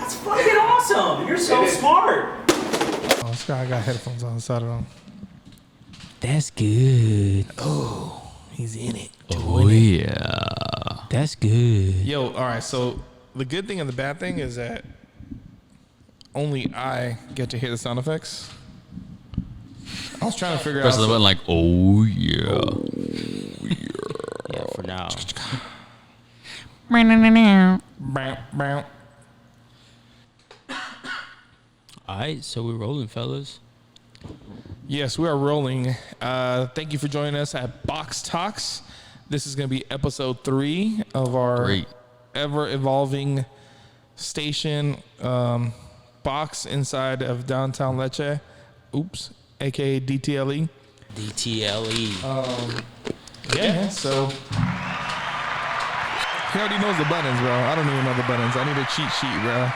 That's fucking awesome. You're so smart. Oh, this guy got headphones on the side of him. That's good. Oh, he's in it. Oh, yeah. That's good. Yo, all right. So the good thing and the bad thing is that only I get to hear the sound effects. I was trying to figure Press out. the button like, oh yeah. Yeah, for now. All right, so we're rolling, fellas. Yes, we are rolling. Thank you for joining us at Box Talks. This is going to be episode 3 of our ever-evolving station box inside of downtown Lecce. Oops, aka DTLE. DTLE. Yeah, so he already knows the buttons, bro. I don't even know the buttons. I need a cheat sheet, bro.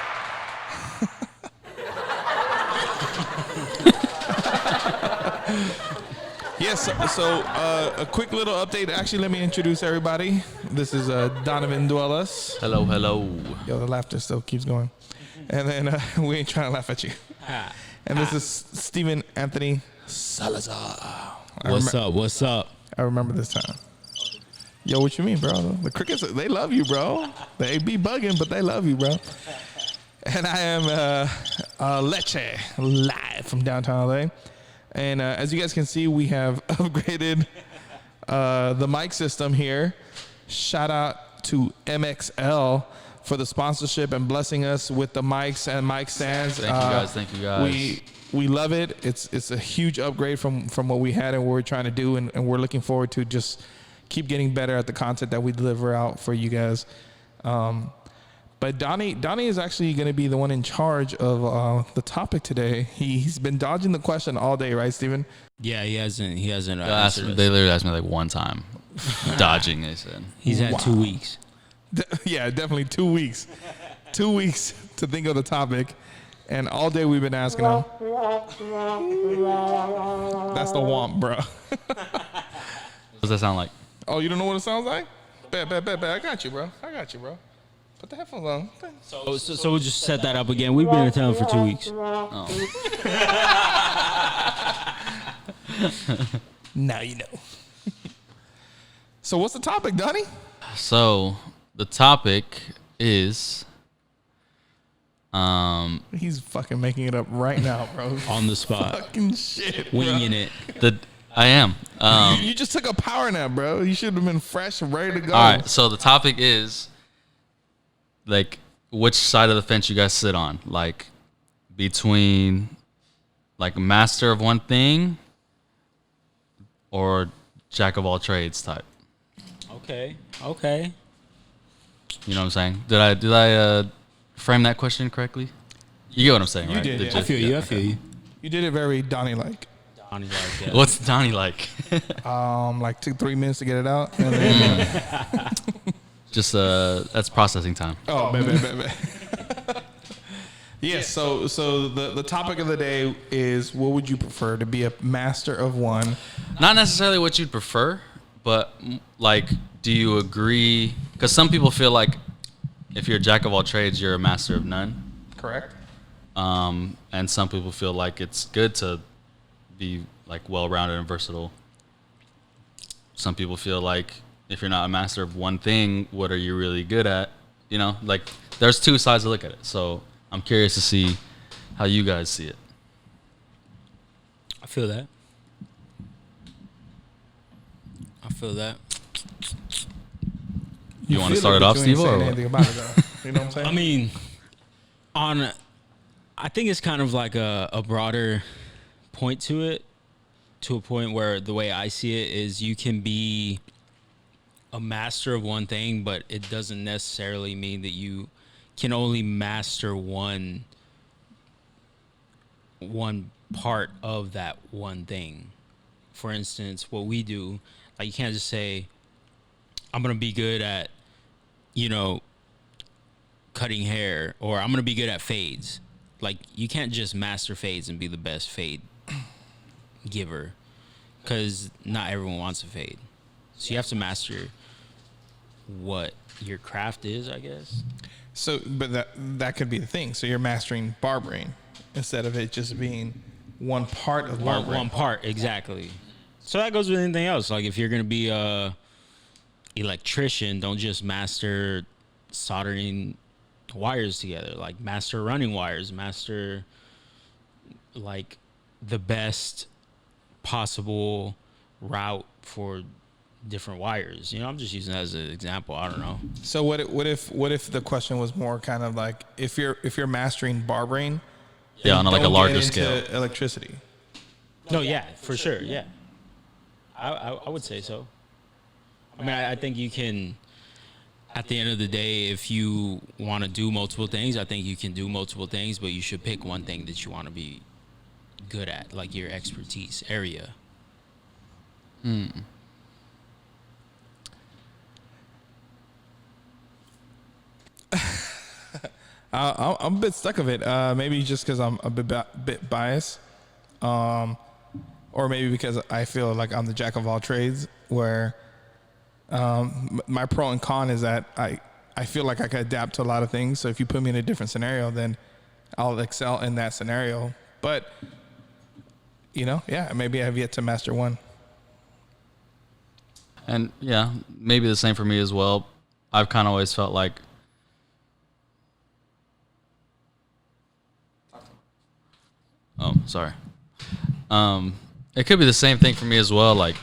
Yes, so a quick little update. Actually, let me introduce everybody. This is Donovan Duelas. Hello, hello. Yo, the laughter still keeps going. And then we ain't trying to laugh at you. And this is Stephen Anthony Salazar. What's up? I remember this time. Yo, what you mean, bro? The Crickets, they love you, bro. They be bugging, but they love you, bro. And I am Lecce, live from downtown LA. And as you guys can see, we have upgraded the mic system here. Shout out to MXL for the sponsorship and blessing us with the mics and mic stands. Thank you guys. We love it. It's a huge upgrade from what we had and what we're trying to do, and we're looking forward to just keep getting better at the content that we deliver out for you guys. But Donnie is actually going to be the one in charge of the topic today. He's been dodging the question all day, right, Steven? Yeah, he hasn't. They literally asked me like one time. Dodging, they said. He's had 2 weeks. Yeah, definitely 2 weeks. 2 weeks to think of the topic. And all day we've been asking him. That's the womp, bro. What does that sound like? Oh, you don't know what it sounds like? Bet. I got you, bro. Put the headphones on. So we'll just set that up again. We've been in town for 2 weeks. Oh. Now you know. So what's the topic, Donnie? So the topic is He's fucking making it up right now, bro. On the spot. Fucking shit, bro. Winging it. I am. You just took a power nap, bro. You should have been fresh and ready to go. All right. So the topic is like which side of the fence you guys sit on, like between like master of one thing or jack of all trades type. Okay. You know what I'm saying? Did I frame that question correctly? You get what I'm saying, You right? did, yeah. I feel you. You did it very Donnie-like. Donnie like that. What's Donnie like? Like 2-3 minutes to get it out. And then, Just that's processing time. oh, bet. Yes. So the topic of the day is, what would you prefer, to be a master of one? Not necessarily what you'd prefer, but like, do you agree? Because some people feel like if you're a jack of all trades, you're a master of none. Correct. And some people feel like it's good to be like well-rounded and versatile. Some people feel like if you're not a master of one thing, what are you really good at? You know, like there's two sides to look at it. So I'm curious to see how you guys see it. I feel that. You want to start it off, Steve? Or Anything about it, though. You know what I'm saying? I mean, I think it's kind of like a broader point to it, to a point where the way I see it is you can be a master of one thing, but it doesn't necessarily mean that you can only master one part of that one thing. For instance, what we do, like you can't just say, I'm going to be good at, cutting hair, or I'm going to be good at fades. Like, you can't just master fades and be the best fade giver, because not everyone wants a fade. So you have to master what your craft is, I guess. So, but that could be the thing. So you're mastering barbering instead of it just being one part of barbering. One part, exactly. So that goes with anything else. Like if you're gonna be a electrician, don't just master soldering wires together. Like master running wires, master like the best possible route for different wires. You know, I'm just using that as an example. I don't know. So what if the question was more kind of like if you're mastering barbering, Yeah, on like a don't larger get into scale. electricity. No, yeah, for sure, yeah. I would say so. I mean, I think you can. At the end of the day, if you want to do multiple things, I think you can do multiple things, but you should pick one thing that you want to be good at, like your expertise area. I'm a bit stuck of it. Maybe just because I'm a bit biased, or maybe because I feel like I'm the jack of all trades. Where my pro and con is that I feel like I can adapt to a lot of things. So if you put me in a different scenario, then I'll excel in that scenario. But maybe I've yet to master one. And yeah, maybe the same for me as well. I've kind of always felt like sorry. It could be the same thing for me as well. Like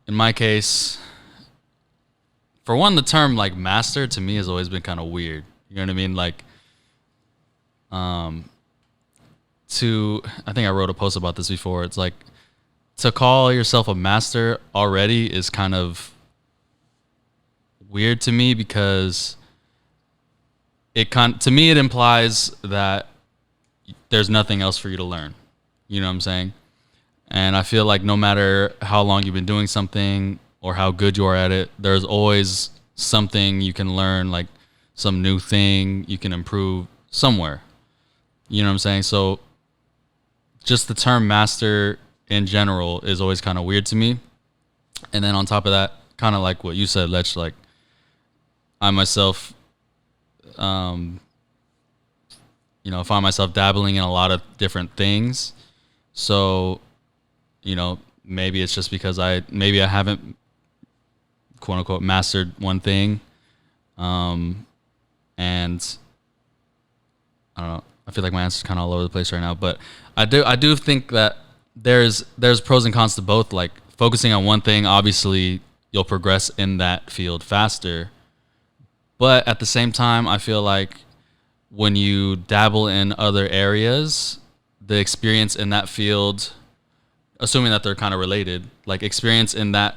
in my case, for one, the term like master to me has always been kind of weird. You know what I mean? Like, I think I wrote a post about this before. It's like to call yourself a master already is kind of weird to me because to me it implies that there's nothing else for you to learn. You know what I'm saying? And I feel like no matter how long you've been doing something or how good you are at it, there's always something you can learn, like some new thing you can improve somewhere. You know what I'm saying? So just the term master in general is always kind of weird to me. And then on top of that, kind of like what you said, Lech, like I myself, find myself dabbling in a lot of different things. So, maybe it's just because I haven't quote unquote mastered one thing. And I don't know. I feel like my answer's kind of all over the place right now, but I do think that there's pros and cons to both. Like focusing on one thing, obviously you'll progress in that field faster. But at the same time, I feel like when you dabble in other areas, the experience in that field, assuming that they're kind of related, like experience in that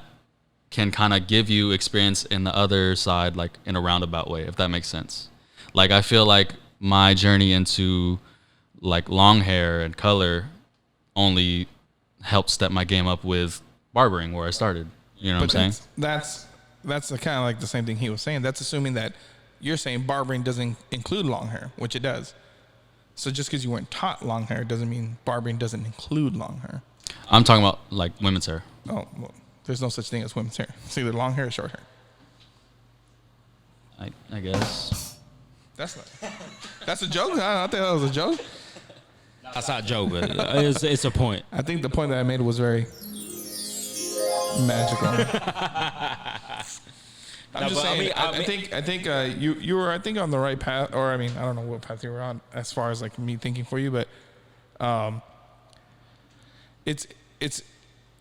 can kind of give you experience in the other side, like in a roundabout way, if that makes sense. Like I feel like my journey into like long hair and color only helped step my game up with barbering where I started. You know what I'm saying? That's kind of like the same thing he was saying. That's assuming that you're saying barbering doesn't include long hair, which it does. So just because you weren't taught long hair doesn't mean barbering doesn't include long hair. I'm talking about like women's hair. Oh, well, there's no such thing as women's hair. It's either long hair or short hair. I guess. That's a joke? I think that was a joke. That's not a joke, but it's a point. I think the point that I made was very magical. I'm just saying. I think you were on the right path, or I don't know what path you were on as far as like me thinking for you, but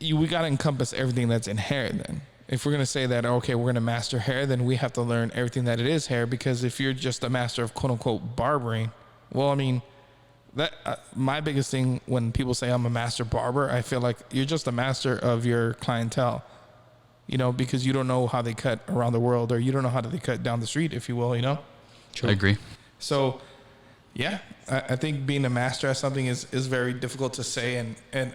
we got to encompass everything that's in hair. Then, if we're gonna say that okay, we're gonna master hair, then we have to learn everything that it is hair. Because if you're just a master of quote unquote barbering, well, that my biggest thing when people say I'm a master barber, I feel like you're just a master of your clientele. Because you don't know how they cut around the world, or you don't know how they cut down the street, if you will, True. I agree. So, yeah, I think being a master at something is very difficult to say, and it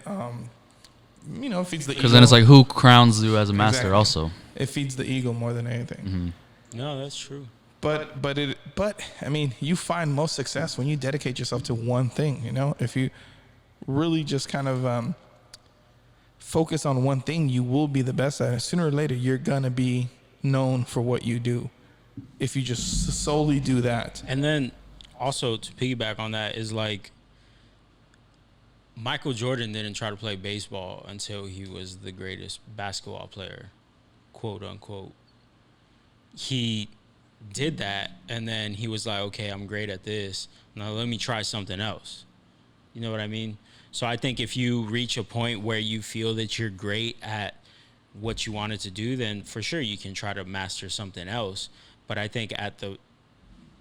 feeds the ego. Because then it's like, who crowns you as a master? Exactly. Also, it feeds the ego more than anything. Mm-hmm. No, that's true. But you find most success when you dedicate yourself to one thing. If you really just kind of focus on one thing, you will be the best at it. Sooner or later, you're gonna be known for what you do. if you just solely do that. And then also to piggyback on that is like Michael Jordan didn't try to play baseball until he was the greatest basketball player, quote unquote. He did that, and then he was like, okay, I'm great at this. Now let me try something else. You know what I mean? So I think if you reach a point where you feel that you're great at what you wanted to do, then for sure you can try to master something else. But I think at the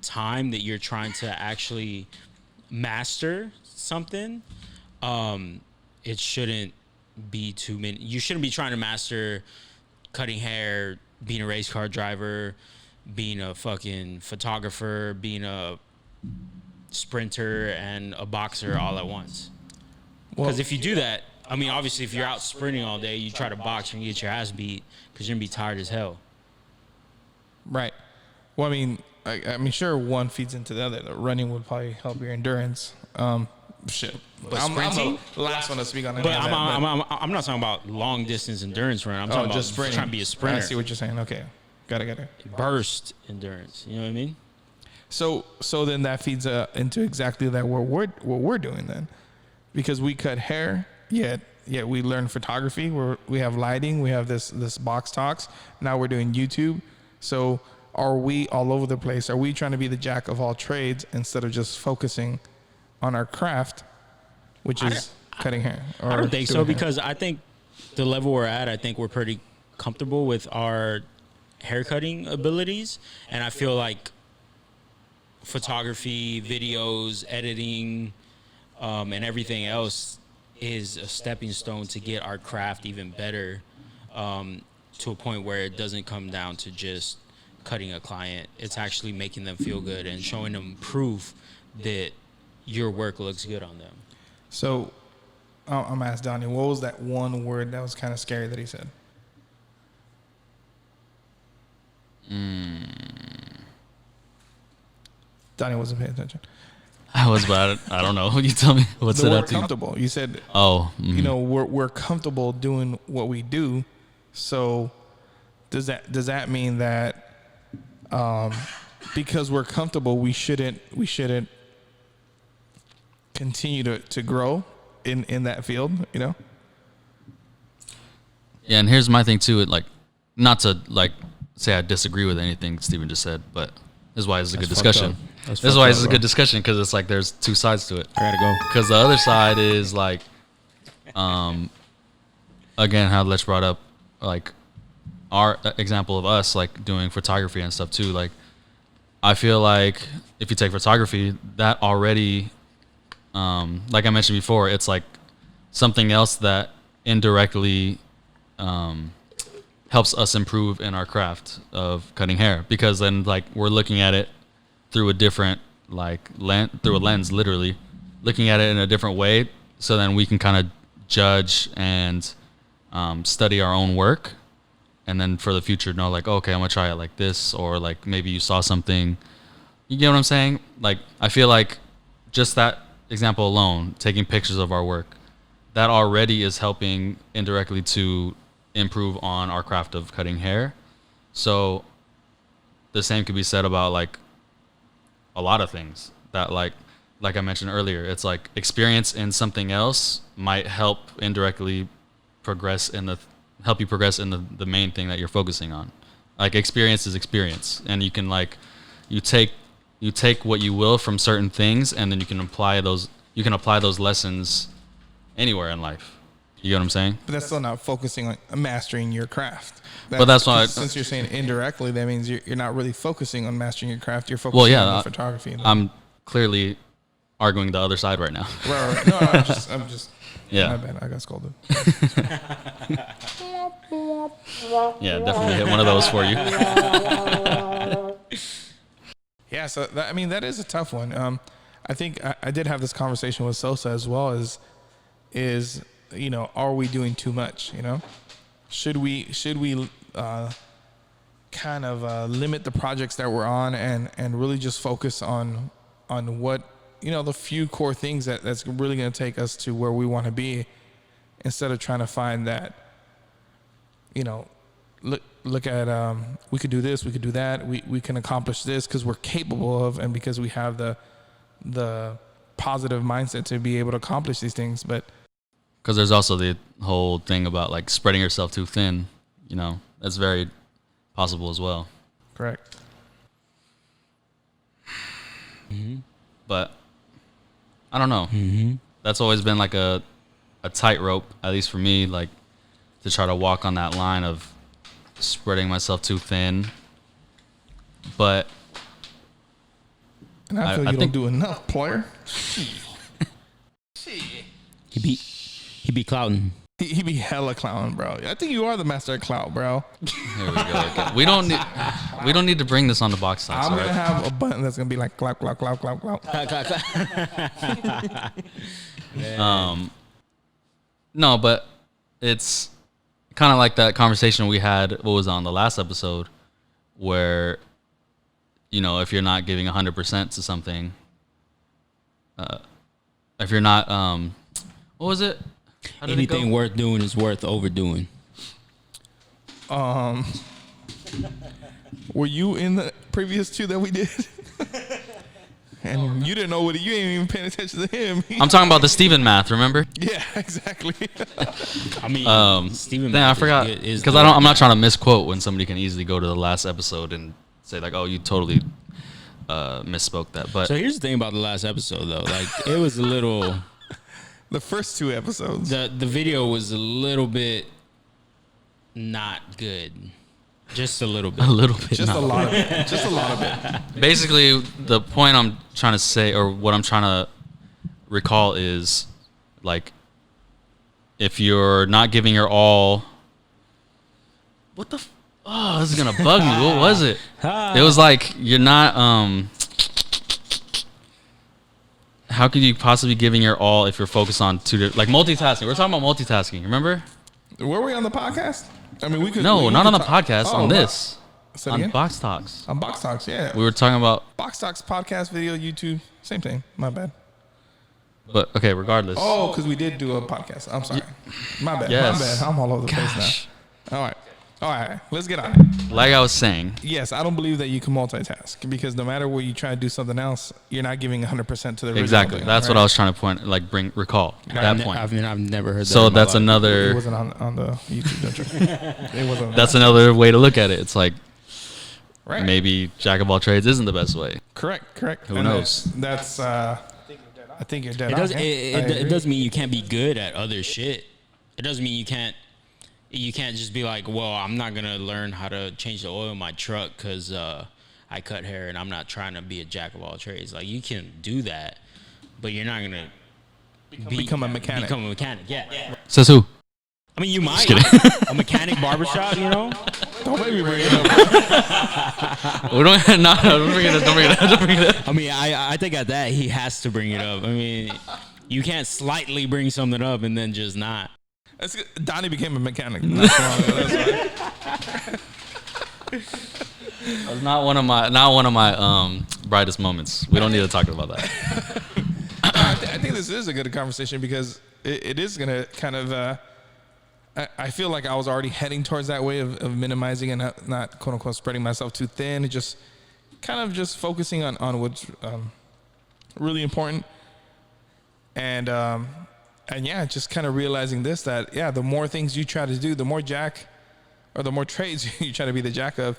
time that you're trying to actually master something, it shouldn't be too many. You shouldn't be trying to master cutting hair, being a race car driver, being a fucking photographer, being a sprinter and a boxer all at once. Because if you do that, I mean, obviously, if you're out sprinting all day, you try to box and you get your ass beat because you're going to be tired as hell. Right. Well, I mean, sure, one feeds into the other. The running would probably help your endurance. Shit. But I'm sprinting? the last one to speak on that. But I'm not talking about long distance endurance run. I'm talking about just sprinting. trying to be a sprinter. I see what you're saying. Okay. Got it. Burst endurance. You know what I mean? So then that feeds into exactly that what we're doing then, because we cut hair, yet we learn photography. We have lighting. We have this box talks. Now we're doing YouTube. So are we all over the place? Are we trying to be the jack of all trades instead of just focusing on our craft, which is cutting hair? Or I don't think so, hair? because I think the level we're at, I think we're pretty comfortable with our haircutting abilities, and I feel like photography, videos, editing, and everything else is a stepping stone to get our craft even better, to a point where it doesn't come down to just cutting a client. It's actually making them feel good and showing them proof that your work looks good on them. So I'm gonna ask Donnie, what was that one word that was kind of scary that he said? Donnie wasn't paying attention. I was about it. I don't know. You tell me. What's The it word up to? comfortable. You said, Oh, you know, we're comfortable doing what we do. So does that mean that because we're comfortable, we shouldn't continue to grow in that field, you know? Yeah, and here's my thing too. It, like, not to like say I disagree with anything Steven just said, but this is why it's a good discussion. This is why it's a good discussion, because it's like there's two sides to it. I gotta go. Because the other side is like, again, how Lech brought up, like, our example of us like doing photography and stuff too. Like, I feel like if you take photography, that already, like I mentioned before, it's like something else that indirectly helps us improve in our craft of cutting hair, because then like we're looking at it through a different through a lens, literally looking at it in a different way, so then we can kind of judge and study our own work, and then for the future know like, okay, I'm gonna try it like this, or like maybe you saw something, you get what I'm saying? Like, I feel like just that example alone, taking pictures of our work, that already is helping indirectly to improve on our craft of cutting hair. So the same could be said about like a lot of things that like I mentioned earlier. It's like experience in something else might help indirectly help you progress in the main thing that you're focusing on. Like, experience is experience, and you can like you take what you will from certain things, and then you can apply those lessons anywhere in life. You get what I'm saying? But that's still not focusing on mastering your craft. But that's why, since you're saying indirectly, that means you're not really focusing on mastering your craft. You're focusing on the photography. I'm clearly arguing the other side right now. Right. No, I'm just. Yeah. My bad. I got scolded. Yeah, definitely hit one of those for you. Yeah. So that is a tough one. I think I did have this conversation with Sosa as well. Is you know, are we doing too much? You know, should we kind of limit the projects that we're on and really just focus on what, you know, the few core things that's really going to take us to where we want to be, instead of trying to find that, you know, look at we could do this, we could do that, we can accomplish this because we're capable of, and because we have the positive mindset to be able to accomplish these things. But because there's also the whole thing about like spreading yourself too thin, you know, that's very possible as well. correct. But I don't know. That's always been like a tightrope, at least for me, like to try to walk on that line of spreading myself too thin. But And I feel I you think- don't do enough, player. He be clouting. He be hella clown, bro. I think you are the master of clout, bro. here we go. Again. We don't need to bring this on the box talks. I'm all gonna right? have a button that's gonna be like clout, clout, clout, clout, clout. No, but it's kind of like that conversation we had. What was on the last episode, where, you know, if you're not giving 100% to something, if you're not, what was it? How did it Anything go? worth doing is worth overdoing. Were you in the previous two that we did? And you didn't know what you ain't even paying attention to him. I'm talking about the Steven math. Remember? Yeah, exactly. I mean, Stephen. Then I forgot because I'm not trying to misquote when somebody can easily go to the last episode and say like, "Oh, you totally misspoke that." But So here's the thing about the last episode, though. Like, it was a little. The first two episodes. The video was a little bit not good. Just a little bit. a little bit. Just not. a lot of it. Just a lot of it. Basically, the point I'm trying to say, or what I'm trying to recall, is like, if you're not giving your all, what the? Oh, this is gonna bug me. What was it? It was like you're not. How could you possibly be giving your all if you're focused on like multitasking? We're talking about multitasking. Remember? Were we on the podcast? I mean, we could. No, we not could on the talk- podcast. Oh, On this, Say it on again? Box Talks. On Box Talks, yeah. We were talking about, Box Talks podcast, video, YouTube, same thing. My bad. but okay. Regardless. Oh, because we did do a podcast. I'm sorry. My bad. Yes. My bad. I'm all over the Gosh. place now. All right. All right. Let's get on it. Like I was saying, Yes, I don't believe that you can multitask because no matter where you try to do something else, you're not giving 100% to the original exactly. thing, That's what right? I was trying to point, like recall that point. I've never heard that. So in my that's life. It another. wasn't on the YouTube, don't you? It wasn't. That's another way to look at it. It's like right. maybe jack of all trades isn't the best way. Correct. Who And knows? That's. I think you're dead. It on. doesn't. Yeah, I It agree. doesn't mean you can't be good at other shit. It doesn't mean you can't. You can't just be like, well, I'm not gonna learn how to change the oil in my truck because I cut hair and I'm not trying to be a jack of all trades. Like, you can do that, but you're not gonna Become a mechanic. Become a mechanic. Yeah. Says who? I mean, you might. kidding. A mechanic barbershop, you know. Don't make me bring it up. We don't. No, don't bring it up. Don't bring it up. Don't bring it up. I mean, I think at that he has to bring it up. I mean, you can't slightly bring something up and then just not. That's good. Donnie became a mechanic. That's wrong. That's right. That's not one of my brightest moments. We don't need to talk about that. I think this is a good conversation because it is going to kind of. I feel like I was already heading towards that way of minimizing and not quote unquote spreading myself too thin. And just kind of just focusing on what's really important. And yeah, just kind of realizing this, that, yeah, the more things you try to do, the more trades you try to be the jack of,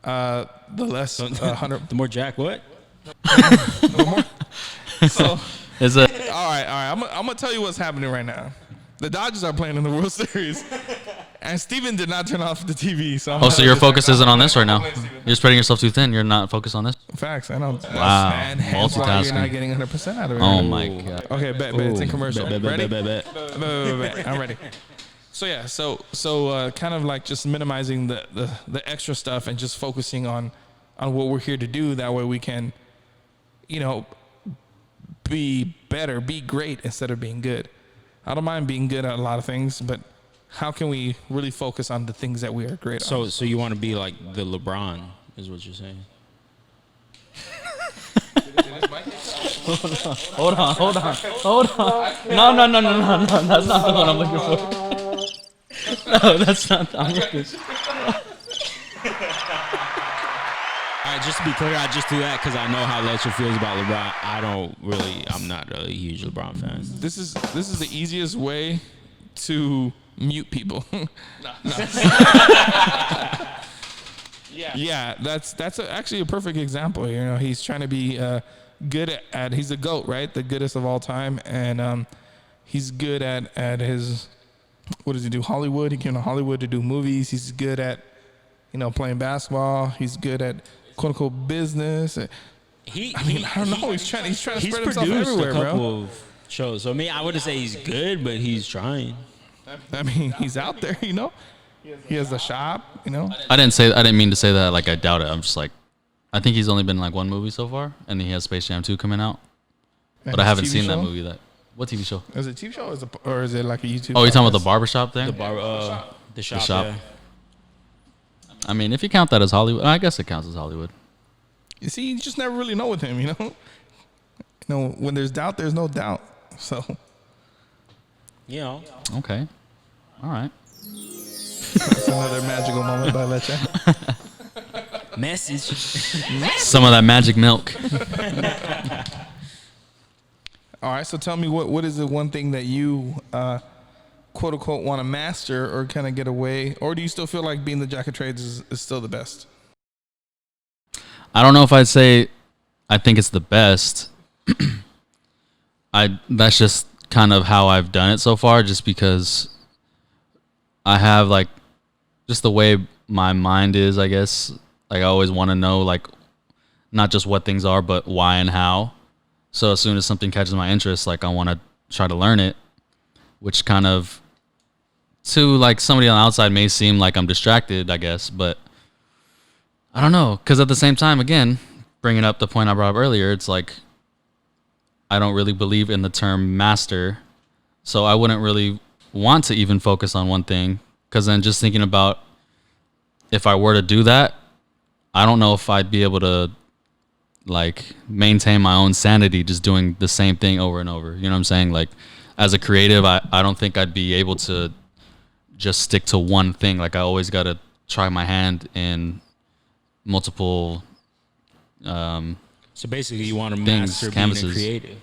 the less 100. The more jack, what? So, Is it? all right. I'm going to tell you what's happening right now. The Dodgers are playing in the World Series, and Steven did not turn off the TV. So Oh, so your focus isn't on this right now. You're spreading yourself too thin. You're not focused on this. Facts, I know. Wow, And hence why you're multitasking. not getting 100% out of it. Oh my god. Okay, bet. It's in commercial. Bet. Ready? Bet. I'm ready. So yeah, so kind of like just minimizing the extra stuff and just focusing on what we're here to do. That way we can, be better, be great instead of being good. I don't mind being good at a lot of things, but how can we really focus on the things that we are great on? So you want to be like the LeBron, is what you're saying? Hold on. No. That's not the one I'm looking for. No, that's not. I'm looking. just to be clear, I just do that because I know how Lecher feels about LeBron. I'm not a huge LeBron fan. This is the easiest way to mute people. Yeah, that's actually a perfect example. You know, he's trying to be good at. He's the GOAT, right? The goodest of all time, and he's good at his. What does he do? Hollywood. He came to Hollywood to do movies. He's good at, playing basketball. He's good at quote unquote business. I don't know. He's trying to spread himself everywhere, a couple bro. of shows. So I mean, I wouldn't say he's good, but he's trying. I mean, he's out there. He has a shop. I didn't mean to say that like I doubt it. I'm just like, I think he's only been in like one movie so far, and he has Space Jam 2 coming out. But I haven't seen that movie. What TV show? Is it a TV show or is it like a YouTube? Oh, you're talking about the barbershop thing? The shop. Yeah. I mean, if you count that as Hollywood, I guess it counts as Hollywood. You see, you just never really know with him, when there's doubt, there's no doubt. So, Okay. All right. That's another magical moment by Leche. Message. Some of that magic milk. All right, so tell me what is the one thing that you quote unquote want to master or kind of get away, or do you still feel like being the jack of trades is still the best? I don't know if I'd say I think it's the best. That's just kind of how I've done it so far, just because I have like just the way my mind is, I guess. Like I always want to know like not just what things are, but why and how. So as soon as something catches my interest, like I want to try to learn it, which kind of to like somebody on the outside may seem like I'm distracted, I guess, but I don't know. Because at the same time, again, bringing up the point I brought up earlier, it's like I don't really believe in the term master. So I wouldn't really want to even focus on one thing, because then just thinking about if I were to do that, I don't know if I'd be able to like maintain my own sanity just doing the same thing over and over. You know what I'm saying? Like as a creative, I don't think I'd be able to just stick to one thing. Like I always got to try my hand in multiple So basically, you want to things, master being canvases. a creative.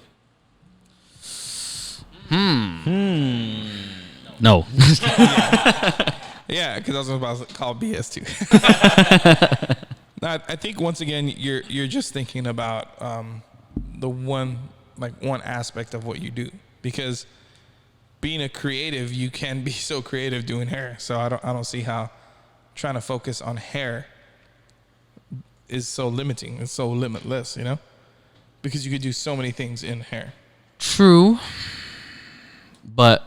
No. Yeah, because I was about to call BS too. I think once again you're just thinking about the one aspect of what you do, because being a creative, you can be so creative doing hair. So I don't see how trying to focus on hair is so limiting. It's so limitless, because you could do so many things in hair. True. But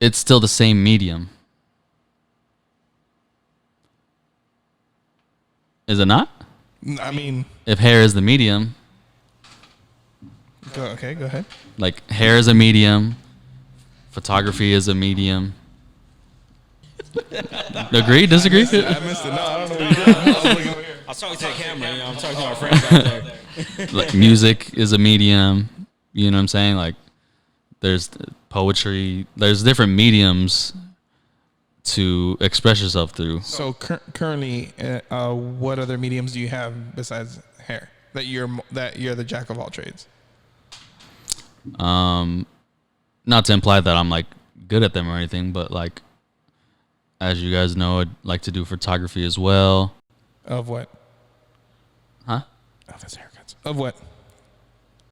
it's still the same medium. Is it not? I mean, If hair is the medium, go ahead. like hair is a medium, photography is a medium. Agree? Disagree? I missed it. No, I don't know what you're doing. I was looking over here. I was talking to the camera. I'm talking to our friends out there. Like music is a medium. You know what I'm saying? Like there's poetry. There's different mediums to express yourself through. So currently, what other mediums do you have besides hair that you're the jack of all trades? Not to imply that I'm like good at them or anything, but like as you guys know, I'd like to do photography as well. Of what? Huh? Of his haircuts. Of what?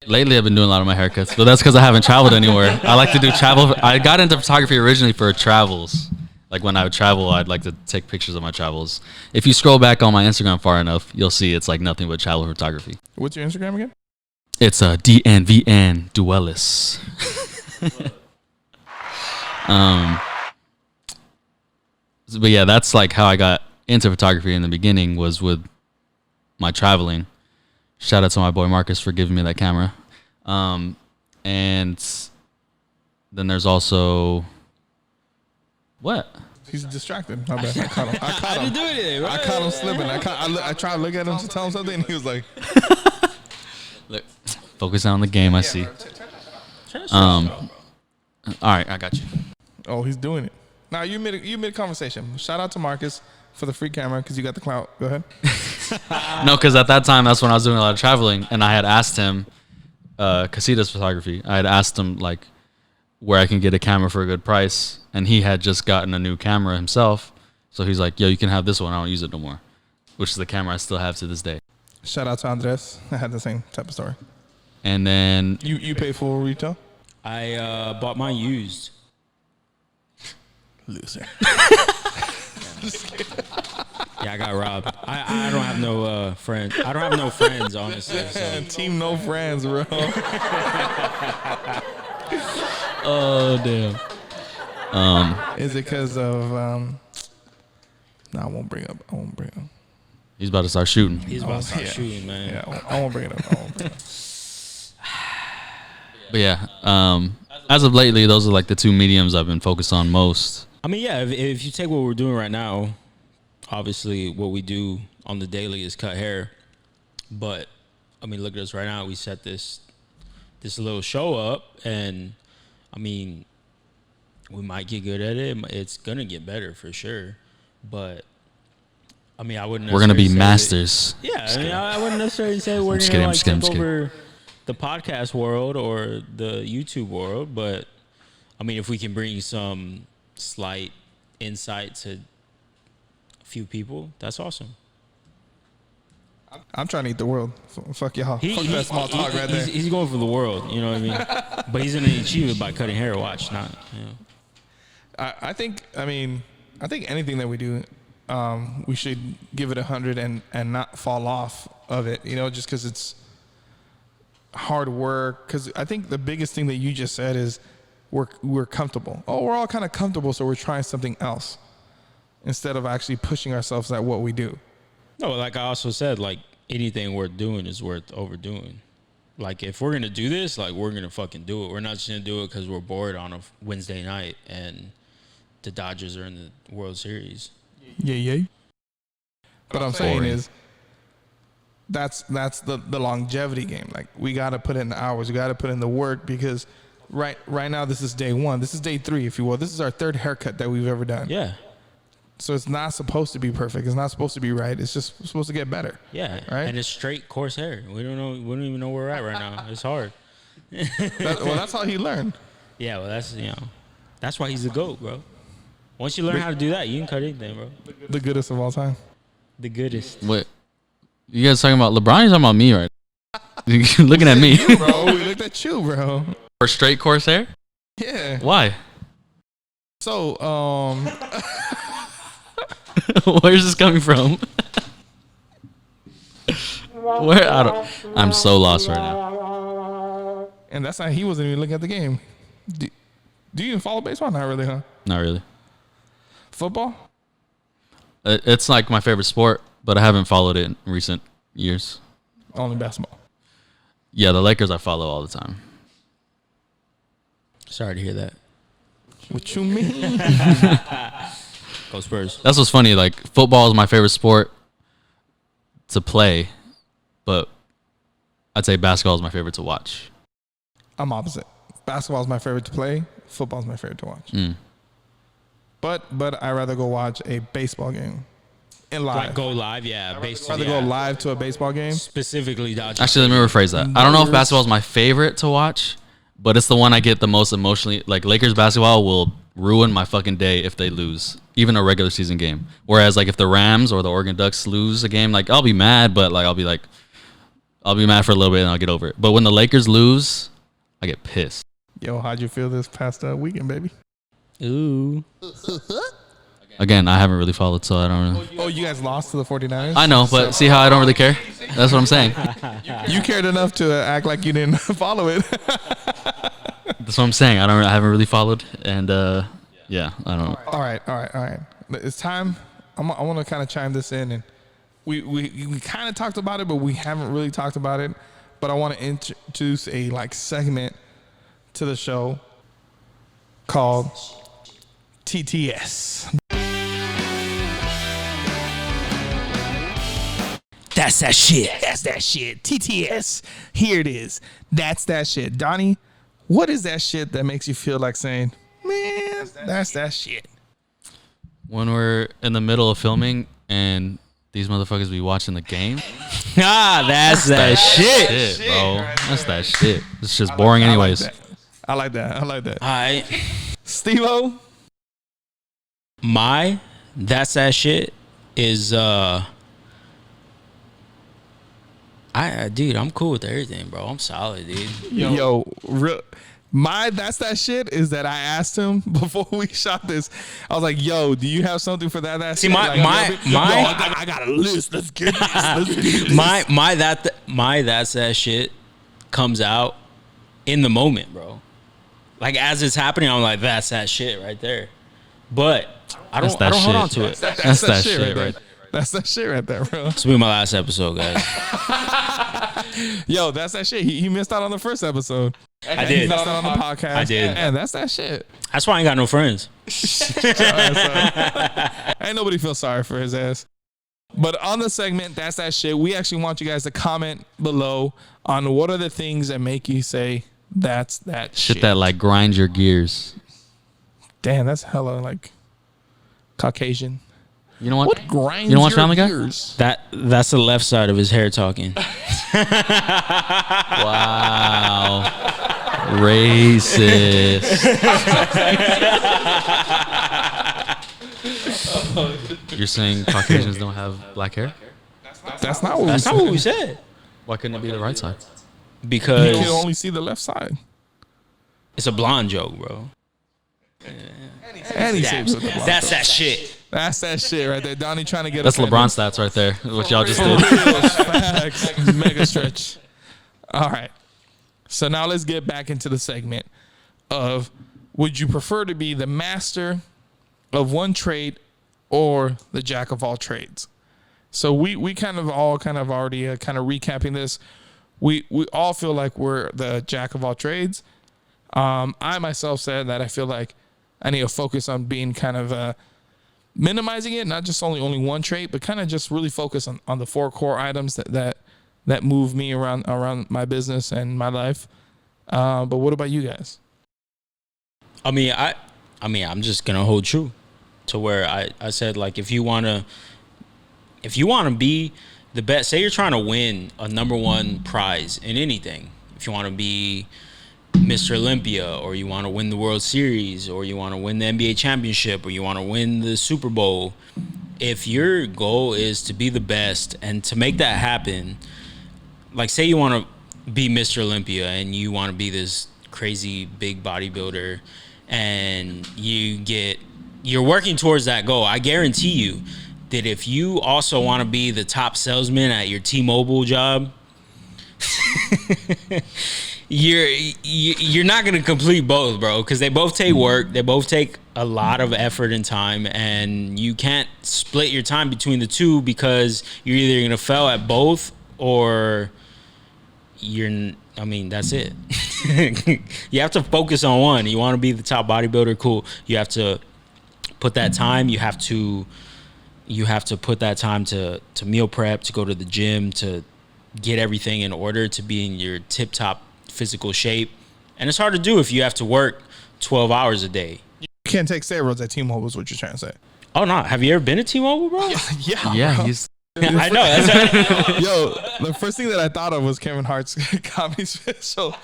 Lately, I've been doing a lot of my haircuts, but that's because I haven't traveled anywhere. I like to do travel. I got into photography originally for travels. Like when I would travel, I'd like to take pictures of my travels. If you scroll back on my Instagram far enough, you'll see it's like nothing but travel photography. What's your Instagram again? It's a DNVN Duelis. But yeah, that's like how I got into photography in the beginning, was with my traveling. Shout out to my boy Marcus for giving me that camera. And then there's also what? He's distracted. My bad. I caught him. I didn't do anything. I caught him slipping. I tried to look at him to tell him something, and he was like, Look, focus on the game. I see. All right, I got you. "Oh, he's doing it." Now you made conversation. Shout out to Marcus for the free camera because you got the clout. Go ahead. No, because at that time, that's when I was doing a lot of traveling, and I had asked him, because he does photography. I had asked him like where I can get a camera for a good price, and he had just gotten a new camera himself. So he's like, "Yo, you can have this one. I don't use it no more," which is the camera I still have to this day. Shout out to Andres. I had the same type of story. And then You pay full retail? I bought mine used. Loser. Yeah, I got robbed. I don't have no friends. I don't have no friends, honestly. So. Team no friends, bro. oh damn. Is it because of no, I won't bring it up. He's about to start shooting. He's about to start yeah. shooting, man. Yeah, I won't bring it up. But yeah, as of lately, those are like the two mediums I've been focused on most. I mean, yeah, if you take what we're doing right now, obviously what we do on the daily is cut hair. But, I mean, look at us right now. We set this little show up, and, I mean, we might get good at it. It's going to get better for sure. But, I mean, I wouldn't We're gonna be necessarily masters. say, yeah, I mean, I wouldn't necessarily say we're just going to, kidding, like, I'm just take kidding. over the podcast world or the YouTube world. But, I mean, if we can bring some slight insight to a few people, that's awesome. I'm trying to eat the world. Fuck y'all. Fuck that small talk right there. He's going for the world, you know what I mean? But he's gonna achieve it by cutting hair. Watch, not. You know. I think anything that we do, we should give it 100 and not fall off of it. You know, just because it's hard work. Because I think the biggest thing that you just said is we're comfortable. Oh, we're all kind of comfortable, so we're trying something else instead of actually pushing ourselves at what we do. No, like I also said, like anything worth doing is worth overdoing. Like if we're gonna do this, like we're gonna fucking do it. We're not just gonna do it because we're bored on a Wednesday night and the Dodgers are in the World Series. Yeah. What I'm saying Boring. is that's the longevity game. Like we got to put in the hours. We got to put in the work because right now this is day 1. This is day 3, if you will. This is our 3rd haircut that we've ever done. Yeah, So it's not supposed to be perfect. It's not supposed to be right. It's just supposed to get better. yeah. Right? And it's straight coarse hair. We don't even know where we're at right now. It's hard. That's how he learned. Yeah, well, that's why he's the GOAT, bro. Once you learn how to do that, you can cut anything, bro. The goodest of all time. The goodest. What? You guys talking about LeBron? Or talking about me, right? You're looking at me. Bro, we looked at you, bro. For straight coarse hair? Yeah. Why? So, Where's this coming from? I'm so lost right now. and that's not, he wasn't even looking at the game. Do you even follow baseball? Not really, huh? Not really. Football? It's like my favorite sport, but I haven't followed it in recent years. Only basketball. Yeah, the Lakers I follow all the time. Sorry to hear that. What you mean? Go Spurs. That's what's funny. Like football is my favorite sport to play, but I'd say basketball is my favorite to watch. I'm opposite. Basketball is my favorite to play. Football is my favorite to watch. But I'd rather go watch a baseball game in live. Like go live, yeah. I'd Baseball. rather go live to a baseball game. Specifically, Dodgers. Actually, let me rephrase that. I don't know if basketball is my favorite to watch, but it's the one I get the most emotionally. Like Lakers basketball will ruin my fucking day if they lose, even a regular season game. Whereas like if the Rams or the Oregon Ducks lose a game, like I'll be mad, but like I'll be mad for a little bit and I'll get over it. But when the Lakers lose, I get pissed. Yo, how'd you feel this past weekend, baby? Ooh. Again, I haven't really followed, so I don't really. Oh, you guys lost to the 49ers? I know, but see how I don't really care? That's what I'm saying. You cared enough to act like you didn't follow it. That's what I'm saying. I haven't really followed, and yeah, I don't know. All right. It's time. I want to kind of chime this in, and we kind of talked about it, but we haven't really talked about it. But I want to introduce a segment to the show called TTS. That's that shit. That's that shit. TTS. Here it is. That's that shit. Donnie, what is that shit that makes you feel like saying, man, that's that shit? When we're in the middle of filming and the These motherfuckers be watching the game. That's that shit. Shit, bro. That's that shit. It's just boring anyways. I like that. All right. Steve-O? That's that shit is dude, I'm cool with everything, bro. I'm solid, dude. That's that shit is that I asked him before we shot this. I was like, "Yo, do you have something for that?" See, shit? I got a list. Let's get this. Let's get this. That's that shit comes out in the moment, bro. Like as it's happening, I'm like, that's that shit right there. But I don't hold on to it. That's that shit right there. That's that shit right there, bro. This will be my last episode, guys. Yo, that's that shit. He missed out on the first episode. I did. He missed out on the podcast. I did. And that's that shit. That's why I ain't got no friends. Ain't nobody feel sorry for his ass. But on the segment, that's that shit. We actually want you guys to comment below on what are the things that make you say that's that shit. Shit that like grind your gears. Damn, that's hella like Caucasian. You know what? What grinds You don't watch your Family Guy? gears? That's the left side of his hair talking. Wow. Racist. You're saying Caucasians don't have black hair? That's not what That's we not said. what we said. Why couldn't it be the right side? You Because can only see the left side. it's a blonde joke, bro. And he saves with the block. That's that shit. That's that shit right there. Donnie trying to get That's offended. LeBron stats right there. What y'all just did. Facts. Mega stretch. All right. So now let's get back into the segment of would you prefer to be the master of one trade or the jack of all trades? So we kind of already kind of recapping this. We all feel like we're the jack of all trades. I myself said that I feel like I need to focus on being kind of minimizing it, not just only one trait, but kind of just really focus on the 4 core items that move me around my business and my life. But what about you guys? I mean, I'm just gonna hold true to where I said, like, if you wanna be the best, say you're trying to win a number 1 prize in anything. If you want to be Mr. Olympia, or you want to win the World Series, or you want to win the NBA championship, or you want to win the Super Bowl, if your goal is to be the best and to make that happen, like say you want to be Mr. Olympia and you want to be this crazy big bodybuilder and you're working towards that goal, I guarantee you that if you also want to be the top salesman at your T-Mobile job, you're not gonna complete both, bro, because they both take work, they both take a lot of effort and time, and you can't split your time between the two because you're either gonna fail at both or that's it. You have to focus on one. You want to be the top bodybuilder, cool. You have to put that time. You have to put that time to meal prep, to go to the gym, to get everything in order, to be in your tip-top physical shape. And it's hard to do if you have to work 12 hours a day. You can't take steroids at T-Mobile is what you're trying to say. Oh, no. Have you ever been to T-Mobile, bro? Yeah, bro. he's I know. That's right. Yo, the first thing that I thought of was Kevin Hart's comedy special.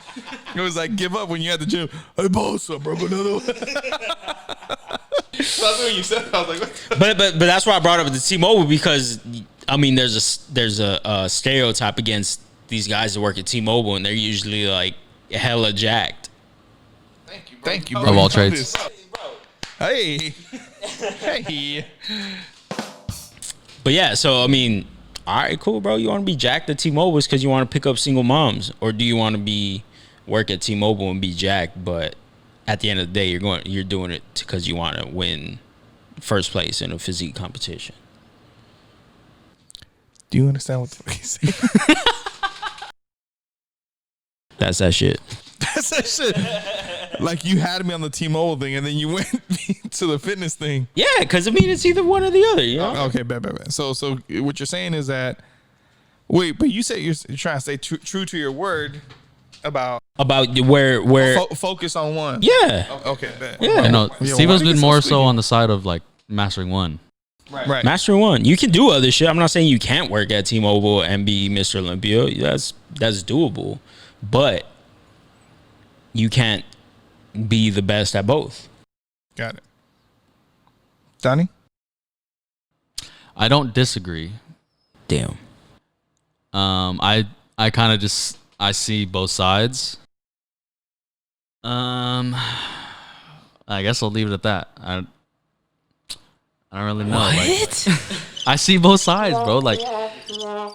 It was like, give up when you're at the gym. Hey, boss, I broke another one. That's what you said. I was like, what? But that's why I brought up the T-Mobile, because I mean there's a stereotype against these guys that work at T-Mobile, and they're usually like hella jacked. Thank you, bro. Of all trades. Hey. Hey. But yeah, so I mean, all right, cool, bro. You want to be jacked at T-Mobile because you want to pick up single moms, or do you want to work at T-Mobile and be jacked, but at the end of the day, you're doing it because you want to win first place in a physique competition? Do you understand what the fuck he's saying? That's that shit. That's that shit. Like, you had me on the T-Mobile thing, and then you went to the fitness thing. Yeah, because I mean, it's either one or the other, you know? Okay, bet. So what you're saying is that, wait, but you said you're trying to stay true to your word about where focus on one. yeah. Okay, bet. Yeah. You know, Yeah, Steve why has do you been get so more squeaky? so on the side of like mastering one. Right. Master one. You can do other shit. I'm not saying you can't work at T-Mobile and be Mr. Olympia. That's doable, but you can't be the best at both. Got it. Donnie? I don't disagree. Damn. I kind of just I see both sides. I guess I'll leave it at that. I don't really know. Like, I see both sides, bro. Like,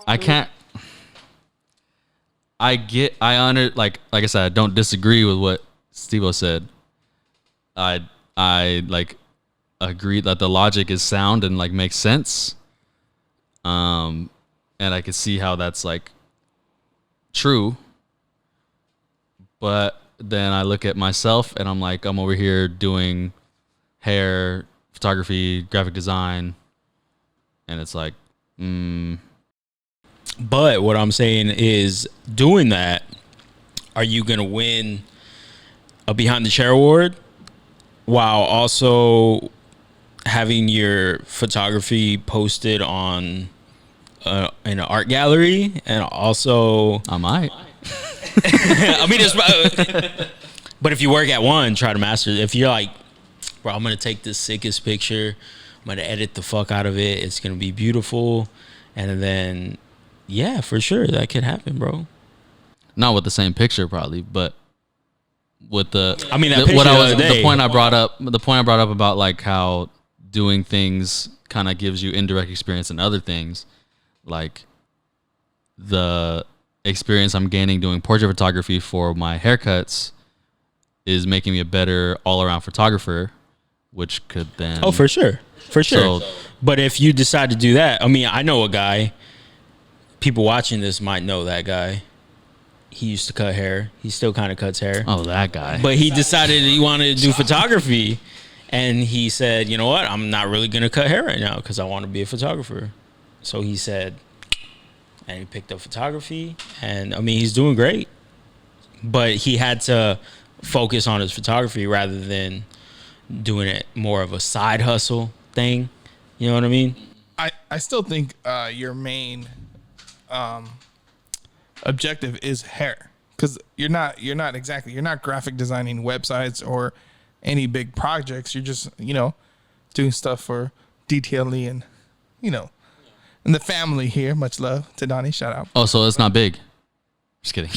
I can't. Like I said, I don't disagree with what Steve-O said. I like agree that the logic is sound and like makes sense. And I can see how that's like true. But then I look at myself and I'm like, I'm over here doing hair, photography, graphic design, and it's like, But what I'm saying is, doing that, are you gonna win a behind the chair award while also having your photography posted on in an art gallery, and also I might. I mean, but if you work at one, try to master it. If you're like, bro, I'm gonna take the sickest picture, I'm gonna edit the fuck out of it, it's gonna be beautiful, and then yeah, for sure that could happen, bro. Not with the same picture, probably, but with the. I mean, that picture the other day. The point I brought up about like how doing things kind of gives you indirect experience in other things, like the experience I'm gaining doing portrait photography for my haircuts is making me a better all-around photographer, which could then For sure. So- But if you decide to do that, I mean, I know a guy, people watching this might know that guy. He used to cut hair. He still kind of cuts hair. Oh, that guy. But he decided he wanted to do photography, and he said, you know what, I'm not really going to cut hair right now because I want to be a photographer. So he said, and he picked up photography, and I mean, he's doing great. But he had to focus on his photography rather than doing it more of a side hustle thing. You know what I mean? I still think your main objective is hair, because you're not graphic designing websites or any big projects. You're just doing stuff for detailing and and the family here. Much love to Donnie. Shout out. Oh, so it's not big. Just kidding.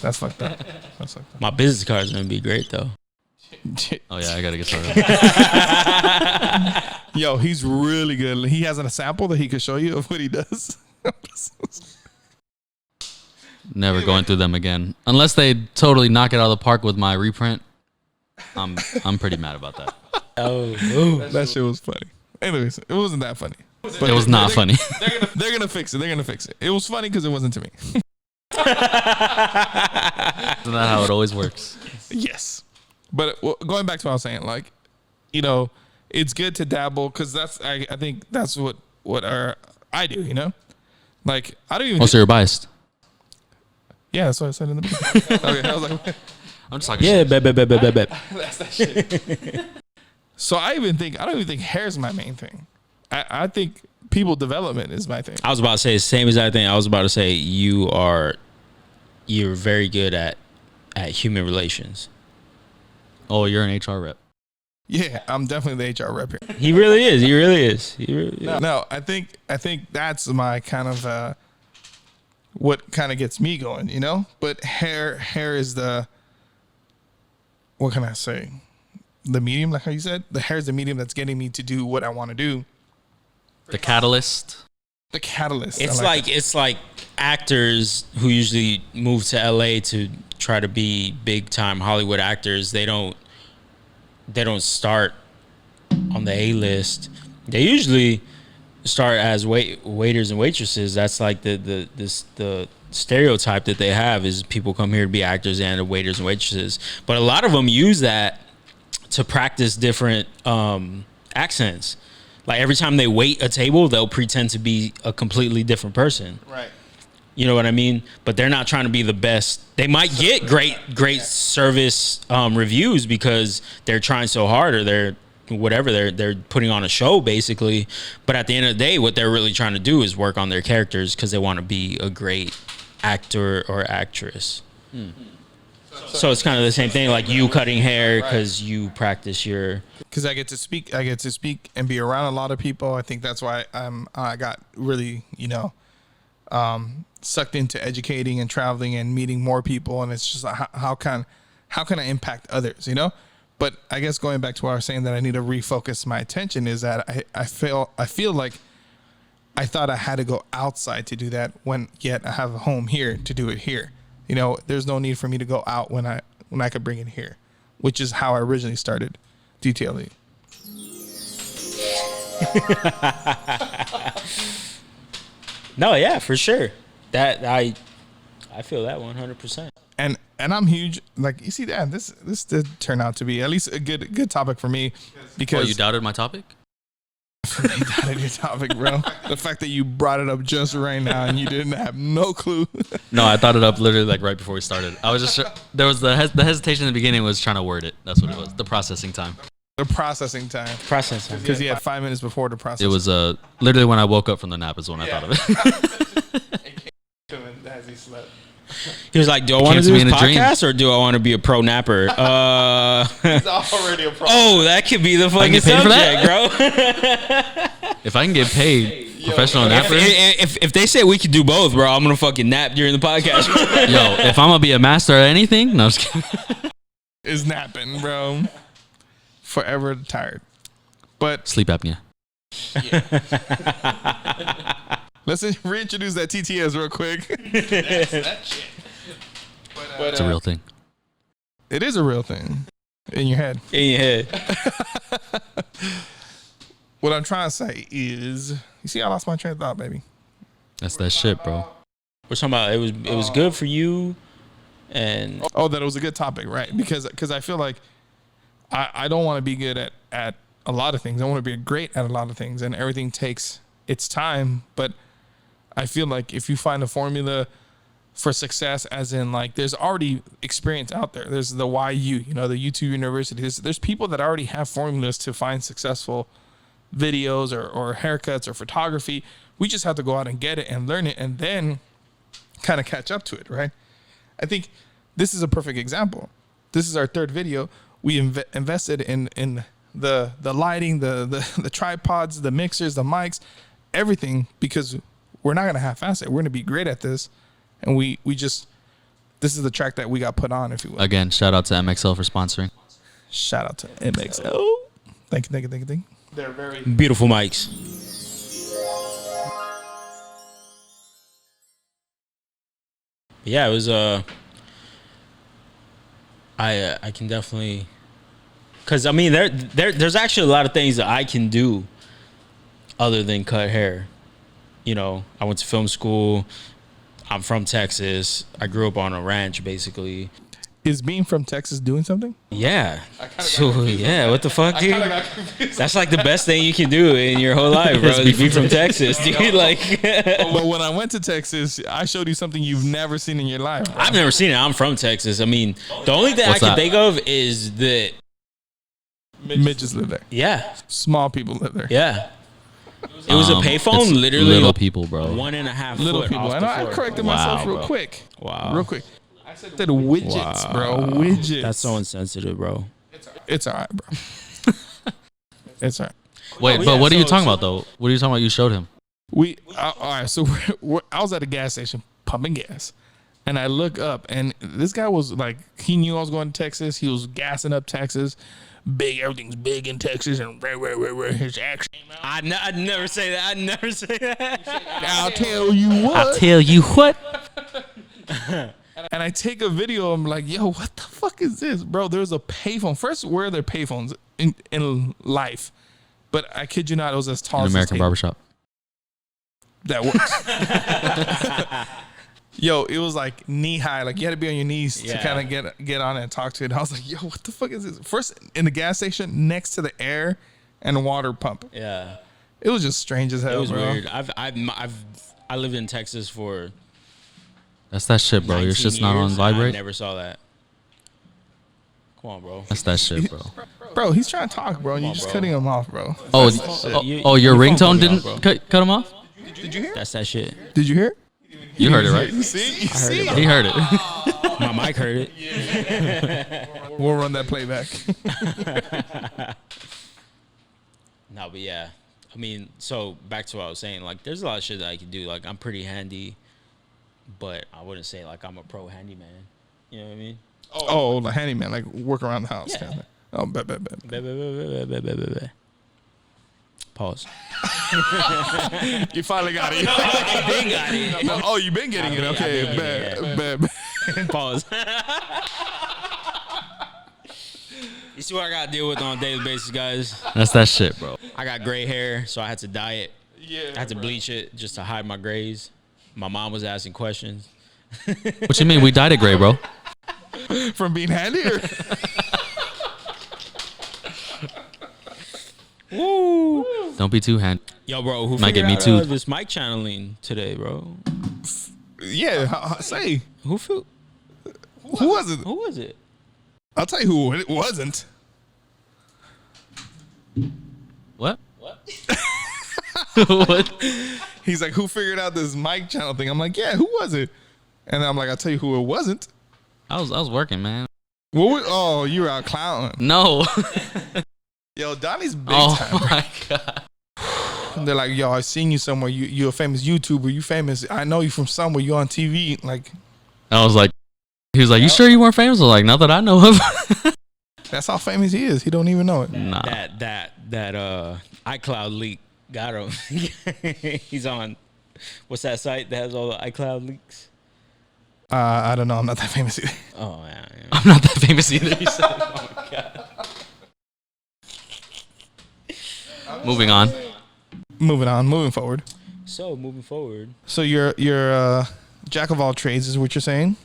That's fucked up. My business card's going to be great, though. Oh yeah, I gotta get started. Yo, he's really good. He has a sample that he could show you of what he does. Never going through them again, unless they totally knock it out of the park with my reprint. I'm pretty mad about that. That shit was funny. Anyways, it wasn't that funny. But It was not funny. They're gonna fix it. They're gonna fix it. It was funny because it wasn't to me. Isn't that how it always works? Yes. But going back to what I was saying, like, it's good to dabble, because I think that's what I do, like, I don't even. Oh, so you're biased. Yeah, that's what I said in the beginning. Okay, I was like, I'm just talking Yeah, shit. bet. that's that shit. So I don't even think hair is my main thing. I think people development is my thing. I was about to say the same exact thing. I was about to say you're very good at human relations. Oh, you're an HR rep. Yeah, I'm definitely the HR rep here. He really is. No, I think that's my kind of what kind of gets me going, But hair is the, what can I say? The medium, like how you said. The hair is the medium that's getting me to do what I want to do. The catalyst. The catalyst. It's like actors who usually move to LA to try to be big time Hollywood actors. They don't start on the A list. They usually start as waiters and waitresses. That's like the stereotype that they have, is people come here to be actors and waiters and waitresses. But a lot of them use that to practice different accents. Like every time they wait a table, they'll pretend to be a completely different person. right. You know what I mean? But they're not trying to be the best. They might get great service reviews because they're trying so hard, or they're whatever they're putting on a show basically. But at the end of the day, what they're really trying to do is work on their characters because they want to be a great actor or actress. So it's kind of the same thing, like you cutting hair because you practice your. Because I get to speak and be around a lot of people. I think that's why I got really, sucked into educating and traveling and meeting more people. And it's just like, how can I impact others, But I guess going back to what I was saying, that I need to refocus my attention, is that I feel like I thought I had to go outside to do that, when yet I have a home here to do it here. There's no need for me to go out when I could bring it here, which is how I originally started detailing. No, yeah, for sure. That I feel that 100%. And I'm huge. Like, you see that this did turn out to be at least a good topic for me, because you doubted my topic? you doubted your topic, bro. The fact that you brought it up just right now and you didn't have no clue. No, I thought it up literally like right before we started. I was just there was the hesitation in the beginning was trying to word it. That's what it was. The processing time. The processing time. Processing. Because he had 5 minutes before the process. It was literally when I woke up from the nap is when I thought of it. As he slept. He was like, do I want to came to do me this in a dream. podcast or do I want to be a pro napper? He's already a pro. Oh, that could be the fucking get paid for subject, bro. If I can get paid professional napper, if they say we could do both, bro, I'm going to fucking nap during the podcast. yo, if I'm gonna be a master at anything, no, I'm just kidding. Is napping, bro. Forever tired. But Sleep apnea. let's reintroduce that TTS real quick. That shit. But, It's a real thing. It is a real thing in your head. In your head. What I'm trying to say is, you see, I lost my train of thought, baby. That's that shit, bro. We're talking about it was good for you, and Oh, that it was a good topic, right? Because I feel like I don't want to be good at a lot of things. I want to be great at a lot of things, and everything takes its time. But I feel like if you find a formula for success, as in like there's already experience out there. There's the YU, the YouTube University. There's people that already have formulas to find successful videos or haircuts or photography. We just have to go out and get it and learn it and then kind of catch up to it, right? I think this is a perfect example. This is our third video. We invested in the lighting, the tripods, the mixers, the mics, everything, because we're not going to half-ass it. We're going to be great at this. And we just, this is the track that we got put on, if you will. Again, shout out to MXL for sponsoring. Shout out to MXL. Thank you. They're very beautiful mics. Yeah, it was I can definitely, because I mean there's actually a lot of things that I can do other than cut hair. I went to film school. I'm from Texas. I grew up on a ranch, basically. Is being from Texas doing something? Yeah. So yeah, what the fuck, dude? That's like the best thing you can do in your whole life, bro. Is be from Texas, dude. Like, but when I went to Texas, I showed you something you've never seen in your life, bro. I've never seen it. I'm from Texas. I mean, the only thing What's I can that? think of is that. Midgets live there. Yeah. Small people live there. Yeah. It was a payphone, it's literally little people, bro. 1.5 Little foot people. off And the I floor. corrected Wow, myself real bro. quick. Wow. Real quick. I said widgets, bro. Widgets. That's so insensitive, bro. It's all right, bro. It's all right. Wait, Oh, but yeah, what are you so- talking about though? What are you talking about? You showed him. All right, so I was at a gas station pumping gas, and I look up, and this guy was like, he knew I was going to Texas. He was gassing up Texas. Everything's big in Texas, and his accent. I'd never say that. I'd never say that. I'll tell you what. tell you what. And I take a video. I'm like, yo, what the fuck is this, bro? There's a payphone. First, where are there payphones in life? But I kid you not, it was as tall An as American this table. barbershop. That works. Yo, it was like knee high. Like you had to be on your knees to Yeah. kind of get on it and talk to it. And I was like, yo, what the fuck is this? First, in the gas station next to the air and water pump. Yeah. It was just strange as hell, It was bro. weird. I lived in Texas for That's that shit, bro. Your 19 shit's not on years, and I vibrate. never saw that. Come on, bro. That's that shit, bro. Bro, he's trying to talk, bro. And you're just bro. cutting him off, bro. Oh, You- oh, your your phone ringtone cut me off, didn't bro. cut him off? Did you hear? That's that shit. Did you hear? You heard it, right? You see? You I heard see? it, He heard it. My mic heard it. We'll run that playback. No, but yeah. I mean, so back to what I was saying. Like, there's a lot of shit that I can do. Like, I'm pretty handy, but I wouldn't say like I'm a pro handyman. You know what I mean? Oh, like handyman, like work around the house. Yeah. Kind of. Oh, bet. Pause. You finally got it. Been got it. No, oh, you've been getting it. I've Okay, been getting it, bet. Pause. You see what I gotta deal with on a daily basis, guys? That's that shit, bro. I got gray hair, so I had to dye it. Yeah. I had to bleach it just to hide my grays. My mom was asking questions. What you mean? We dyed it gray, bro. From being handy or? Woo! Don't be too hand. Yo, bro, who Might get figured me out too. this mic channeling today, bro? Yeah, say. Who Who was it? Who was it? I'll tell you who it wasn't. What? What? He's like, who figured out this mic channel thing? I'm like, yeah, who was it? And I'm like, I'll tell you who it wasn't. I was working, man. Oh, you were out clowning. No. Yo, Donnie's big Oh time. my god. And they're like, yo, I seen you somewhere. You're a famous YouTuber. You famous. I know you from somewhere. You on TV. Like, I was like, he was like, you sure you weren't famous? I was like, not that I know of. that's how famous he is. He don't even know it. Nah. That iCloud leak got him. He's on. What's that site that has all the iCloud leaks? I don't know. I'm not that famous either. Oh yeah. I'm not that famous either. He said, oh my god. Moving on. Moving forward. So moving forward, So you're jack of all trades is what you're saying?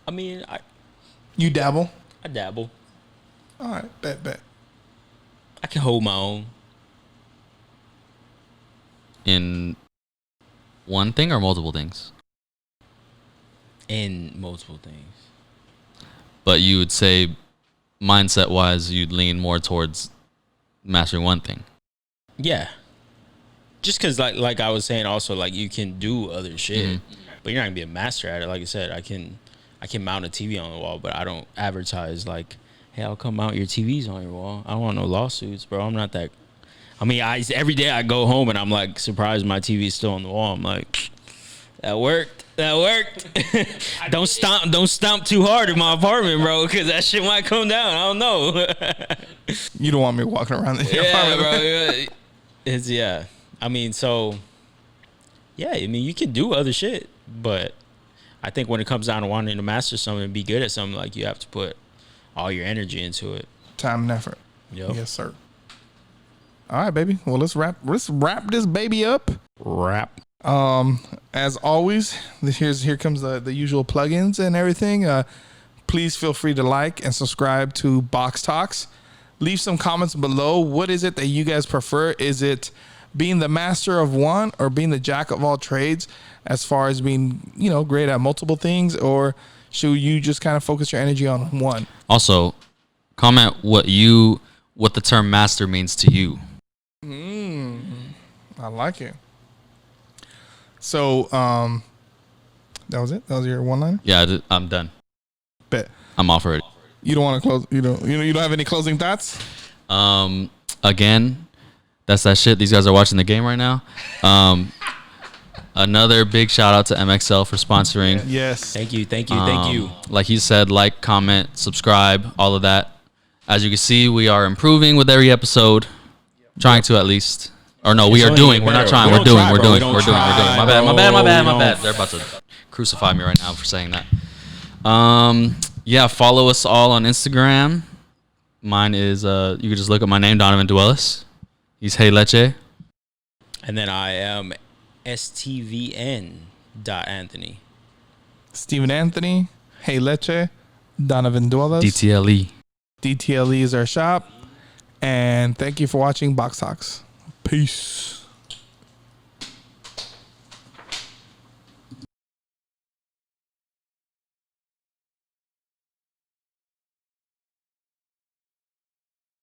I mean, You dabble? I dabble. All right, bet. I can hold my own. In one thing or multiple things? In multiple things. But you would say, mindset wise, you'd lean more towards mastering one thing. Yeah. Just because, like I was saying, also like you can do other shit, but you're not gonna be a master at it. Like I said, I can mount a TV on the wall, but I don't advertise like, hey, I'll come mount your TVs on your wall. I don't want no lawsuits, bro. I'm not that. I mean, every day I go home and I'm like surprised my TV's still on the wall. I'm like, that worked. Don't stomp too hard in my apartment, bro, because that shit might come down. I don't know. You don't want me walking around in your Yeah, apartment. bro. Yeah. It's yeah. I mean, so yeah. I mean, you can do other shit, but I think when it comes down to wanting to master something and be good at something, like you have to put all your energy into it. Time and effort. Yep. Yes, sir. All right, baby. Well, let's wrap this baby up. Rap. As always, here comes the usual plugins and everything. Please feel free to like and subscribe to Box Talks. Leave some comments below. What is it that you guys prefer? Is it being the master of one or being the jack of all trades as far as being, great at multiple things, or should you just kind of focus your energy on one? Also, comment what the term master means to you. I like it. So, that was it. That was your one line. Yeah, I'm done. Bet. I'm off already. You don't want to close. You don't have any closing thoughts? Again, that's that shit. These guys are watching the game right now. Another big shout out to MXL for sponsoring. Yes. Thank you. Like he said, like, comment, subscribe, all of that. As you can see, we are improving with every episode. Trying to, at least. Or no, we are doing. We're not trying. We're doing. We're doing. We're doing. My bad. They're about to crucify me right now for saying that. Yeah, follow us all on Instagram. Mine is you can just look up my name, Donovan Duelis. He's Hey Leche. And then I am STVN.Anthony. Stephen Anthony. Hey Leche. Donovan Duelas. DTLE. DTLE is our shop. And thank you for watching Box Talks. Peace.